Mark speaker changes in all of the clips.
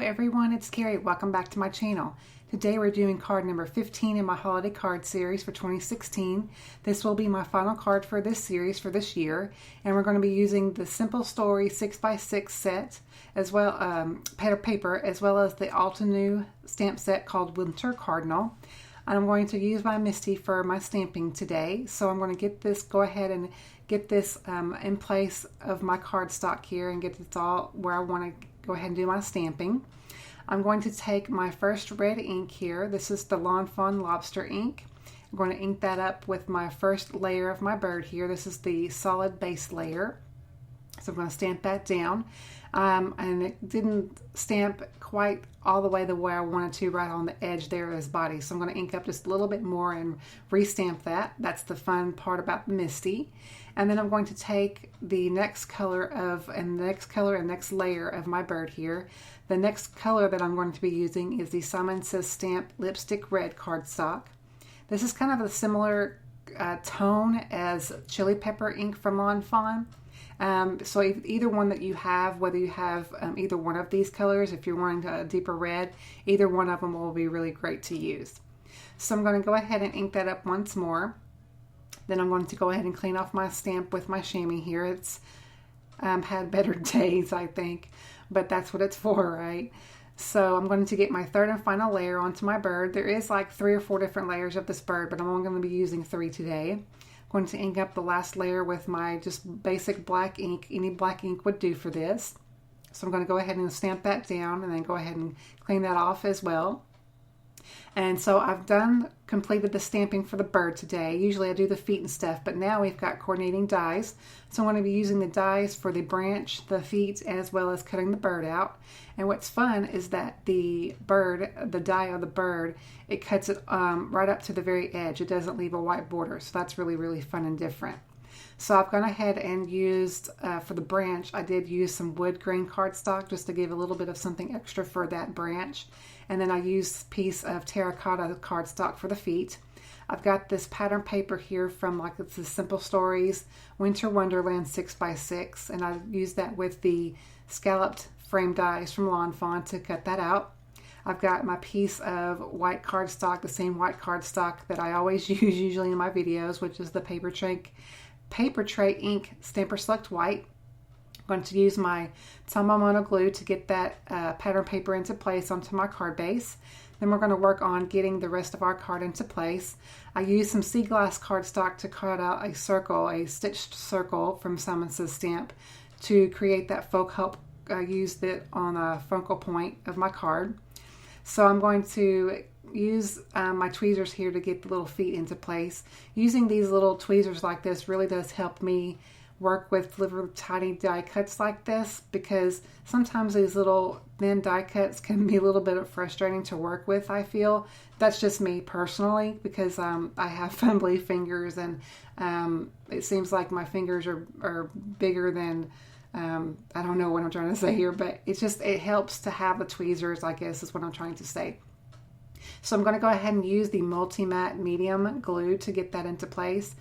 Speaker 1: everyone, it's Carrie. Welcome back to my channel. Today we're doing card number 15 in my holiday card series for 2016. This will be my final card for this series for this year, and we're going to be using the Simple Story 6x6 set, as well paper, as well as the Altenew stamp set called Winter Cardinal. I'm going to use my Misty for my stamping today, so I'm going to go ahead and get this in place of my cardstock here and get this all where I want to go ahead and do my stamping. I'm going to take my first red ink here. This is the Lawn Fawn Lobster ink. I'm going to ink that up with my first layer of my bird here. This is the solid base layer. So I'm going to stamp that down. And it didn't stamp quite all the way I wanted to right on the edge there of his body. So I'm going to ink up just a little bit more and restamp that. That's the fun part about Misty. And then I'm going to take the next color and next layer of my bird here. The next color that I'm going to be using is the Simon Says Stamp Lipstick Red cardstock. This is kind of a similar tone as Chili Pepper ink from Lawn Fawn. So either one that you have, whether you have either one of these colors, if you're wanting a deeper red, either one of them will be really great to use. So I'm going to go ahead and ink that up once more. Then I'm going to go ahead and clean off my stamp with my chamois here. It's had better days, I think, but that's what it's for, right? So I'm going to get my third and final layer onto my bird. There is like 3 or 4 different layers of this bird, but I'm only going to be using 3 today. I'm going to ink up the last layer with my just basic black ink. Any black ink would do for this. So I'm going to go ahead and stamp that down and then go ahead and clean that off as well. And so I've completed the stamping for the bird today. Usually I do the feet and stuff, but now we've got coordinating dies. So I'm going to be using the dies for the branch, the feet, as well as cutting the bird out. And what's fun is that the die of the bird, it cuts it right up to the very edge. It doesn't leave a white border. So that's really, really fun and different. So I've gone ahead and used, for the branch, I did use some wood grain cardstock just to give a little bit of something extra for that branch. And then I used a piece of terracotta cardstock for the feet. I've got this pattern paper here from it's the Simple Stories Winter Wonderland 6x6. And I used that with the scalloped frame dies from Lawn Fawn to cut that out. I've got my piece of white cardstock, the same white cardstock that I always use usually in my videos, which is the Paper Tray Ink Stamper Select White. I'm going to use my Tama Mono glue to get that pattern paper into place onto my card base. Then we're going to work on getting the rest of our card into place. I used some sea glass cardstock to cut out a stitched circle from Simon Says Stamp to create that help use it on a focal point of my card. So I'm going to use my tweezers here to get the little feet into place. Using these little tweezers like this really does help me work with little tiny die cuts like this, because sometimes these little thin die cuts can be a little bit frustrating to work with, I feel. That's just me personally, because I have fumbly fingers, and it seems like my fingers are bigger than I don't know what I'm trying to say here, but it helps to have the tweezers, I guess is what I'm trying to say. So I'm going to go ahead and use the Multi-Matte Medium glue to get that into place,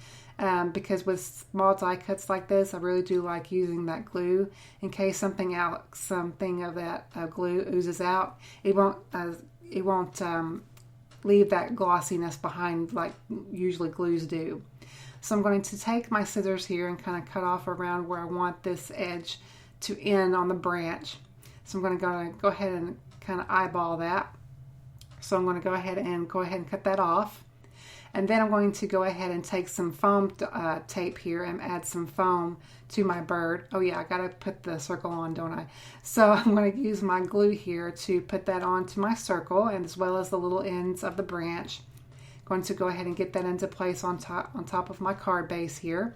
Speaker 1: because with small die cuts like this, I really do like using that glue in case something of that glue oozes out. It won't leave that glossiness behind like usually glues do. So I'm going to take my scissors here and kind of cut off around where I want this edge to end on the branch. So I'm going to go ahead and kind of eyeball that. So I'm going to go ahead and cut that off. And then I'm going to go ahead and take some foam tape here and add some foam to my bird. Oh yeah, I got to put the circle on, don't I? So I'm going to use my glue here to put that onto my circle, and as well as the little ends of the branch. Going to go ahead and get that into place on top of my card base here.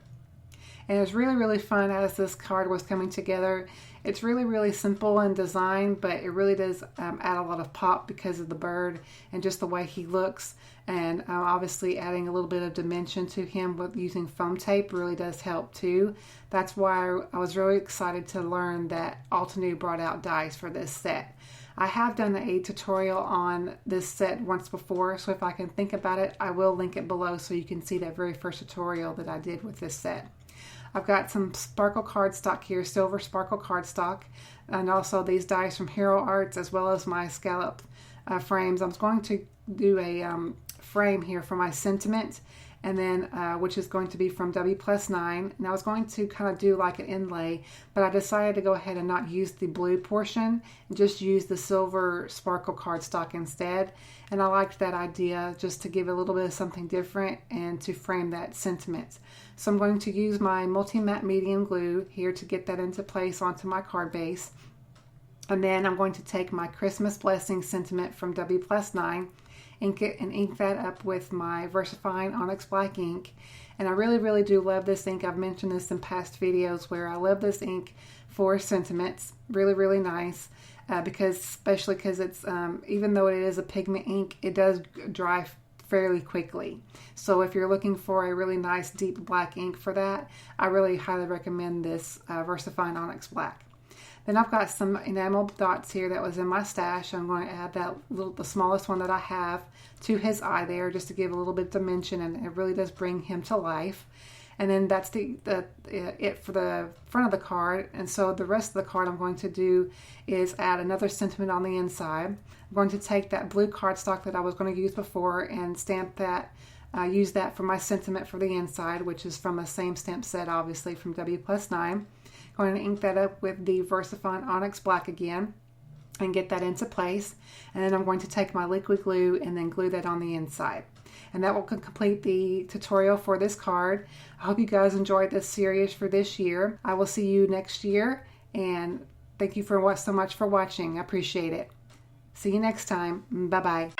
Speaker 1: And it was really, really fun as this card was coming together. It's really, really simple in design, but it really does add a lot of pop because of the bird and just the way he looks. And obviously adding a little bit of dimension to him with using foam tape really does help too. That's why I was really excited to learn that Altenew brought out dies for this set. I have done a tutorial on this set once before, so if I can think about it, I will link it below so you can see that very first tutorial that I did with this set. I've got some sparkle cardstock here, silver sparkle cardstock. and also these dies from Hero Arts, as well as my scallop frames. I'm going to do a frame here for my sentiment, and then which is going to be from W+9. And I was going to kind of do like an inlay, but I decided to go ahead and not use the blue portion and just use the silver sparkle cardstock instead. And I liked that idea, just to give a little bit of something different and to frame that sentiment. So I'm going to use my multi-matte medium glue here to get that into place onto my card base. And then I'm going to take my Christmas Blessing sentiment from W+9, ink it and ink that up with my VersaFine Onyx Black ink. And I really do love this ink. I've mentioned this in past videos where I love this ink for sentiments. Really nice, especially because it's even though it is a pigment ink, it does dry fairly quickly. So if you're looking for a really nice deep black ink for that, I really highly recommend this VersaFine Onyx Black. Then I've got some enamel dots here that was in my stash. I'm going to add the smallest one that I have to his eye there, just to give a little bit of dimension, and it really does bring him to life. And then that's it for the front of the card. And so the rest of the card I'm going to do is add another sentiment on the inside. I'm going to take that blue cardstock that I was going to use before and stamp that, use that for my sentiment for the inside, which is from the same stamp set, obviously, from W+9. Going to ink that up with the VersaFine Onyx Black again and get that into place. And then I'm going to take my liquid glue and then glue that on the inside. And that will complete the tutorial for this card. I hope you guys enjoyed this series for this year. I will see you next year, and thank you so much for watching. I appreciate it. See you next time. Bye-bye.